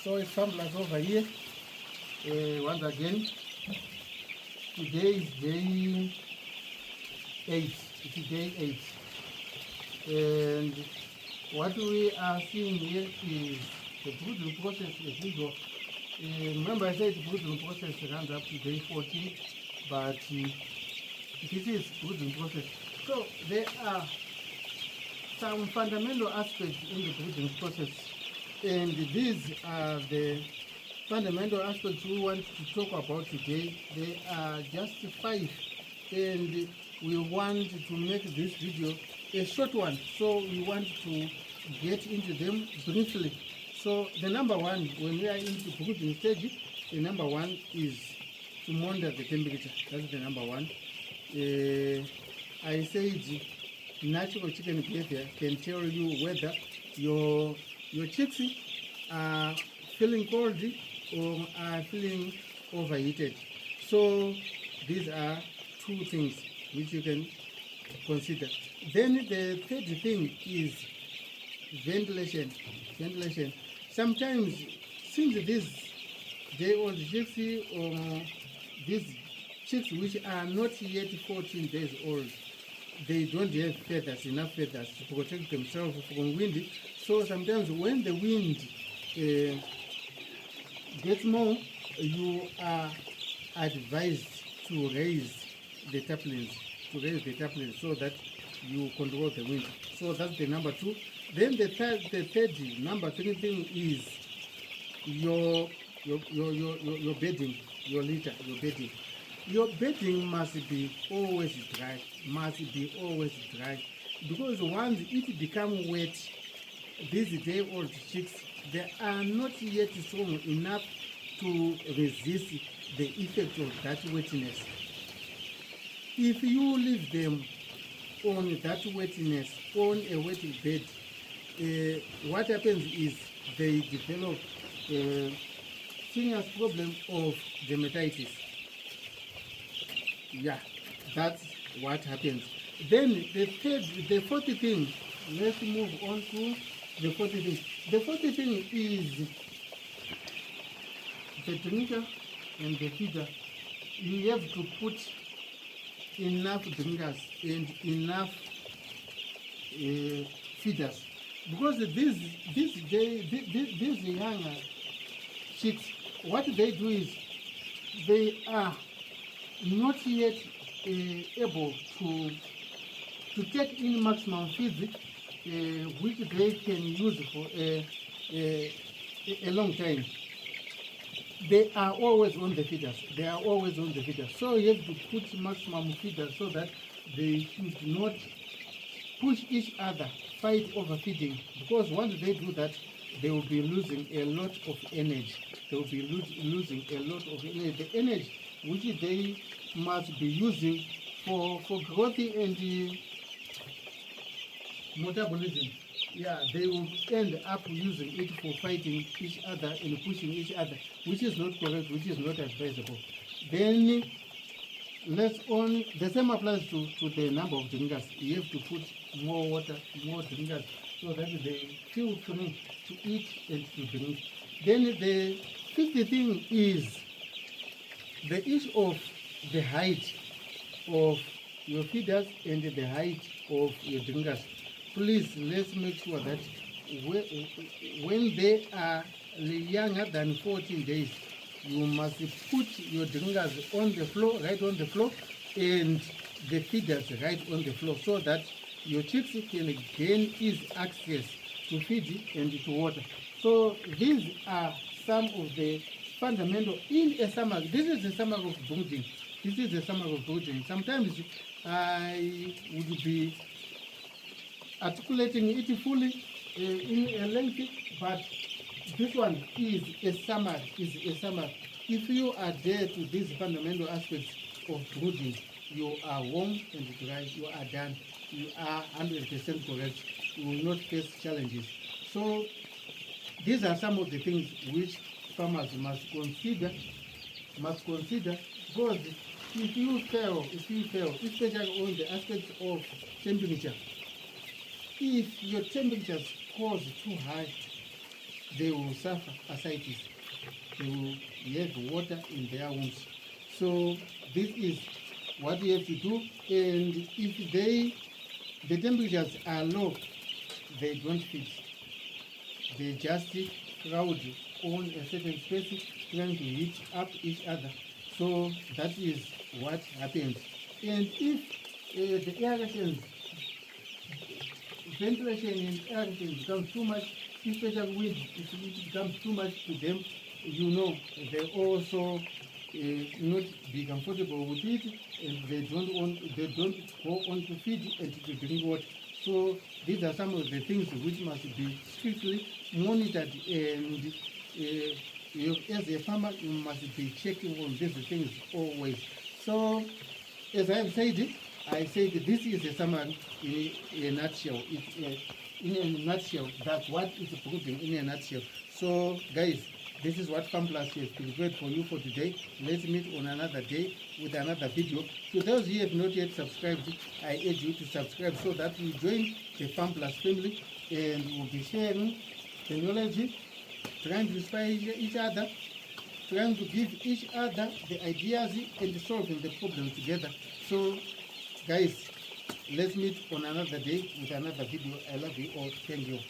soy samplers over here. Once again, today is day 8. It's day 8. And what we are seeing here is the brooding process as usual. Remember I said the brooding process runs up to day 14, but this is brooding process. So there are some fundamental aspects in the brooding process, and these are the fundamental aspects we want to talk about today. There are just 5, and we want to make this video a short one, so we want to get into them briefly. So the number one, when we are into brooding stage, the number one is to monitor the temperature. That's the number one. I said natural chicken behavior can tell you whether your chicks are feeling cold or are feeling overheated. So these are 2 things which you can consider. Then the third thing is ventilation. Sometimes, since these day-old chicks or these chicks which are not yet 14 days old, they don't have feathers, enough feathers to protect themselves from wind. So sometimes when the wind gets more, you are advised to raise the taplings, so that you control the wind. So that's the number 2. Then the third number 3 thing is your bedding, your litter, your bedding. Your bedding must be always dry, because once it becomes wet, these day-old chicks, they are not yet strong enough to resist the effect of that wetness. If you leave them on that wetness, on a wet bed, what happens is they develop a serious problem of dermatitis. Yeah, that's what happens. Then the fourth thing, let's move on to the fourth thing. The fourth thing is the drinker and the feeder. You have to put enough drinkers and enough feeders, because these younger chicks, what they do is they are not yet able to take in maximum feeds, which they can use for a long time. They are always on the feeders. So you have to put maximum feeders so that they should not push each other, fight over feeding, because once they do that, they will be losing a lot of energy. The energy which they must be using for growth and metabolism. Yeah, they will end up using it for fighting each other and pushing each other, which is not correct, which is not advisable. Then the same applies to the number of drinkers. You have to put more water, more drinkers, so that they feel free to eat and to drink. Then the fifth thing is the issue of the height of your feeders and the height of your drinkers. Please, let's make sure that when they are younger than 14 days, you must put your drinkers on the floor, right on the floor, and the feeders right on the floor, so that your chicks can gain easy access to feed and to water. So these are some of the fundamental in a summary. This is a summary of brooding. Sometimes I would be articulating it fully in a length, but this one is a summary. If you adhere to these fundamental aspects of brooding, you are warm and dry, you are done, you are 100% correct, you will not face challenges. So these are some of the things which farmers must consider, because if you fail, especially on the aspects of temperature, if your temperature scores too high, they will suffer ascites. They will have water in their wombs. So this is what you have to do. And if the temperatures are low, they don't feed. They just crowd on a certain space, trying to heat up each other. So that is what happens. And if the aerations, ventilation and aeration becomes too much, especially wind, if it becomes too much to them, you know, they also not be comfortable with it, and they don't go on to feed and to drink water. So these are some of the things which must be strictly monitored, and as a farmer you must be checking on these things always. So as I have said, I said this is a summary in a nutshell. In a nutshell, that's what is brooding in a nutshell. So guys, this is what Farm Plus has prepared for you for today. Let's meet on another day with another video. To those who have not yet subscribed, I urge you to subscribe so that we join the Farm Plus family, and we'll be sharing technology, trying to inspire each other, trying to give each other the ideas and solving the problem together. So guys, let's meet on another day with another video. I love you all. Thank you.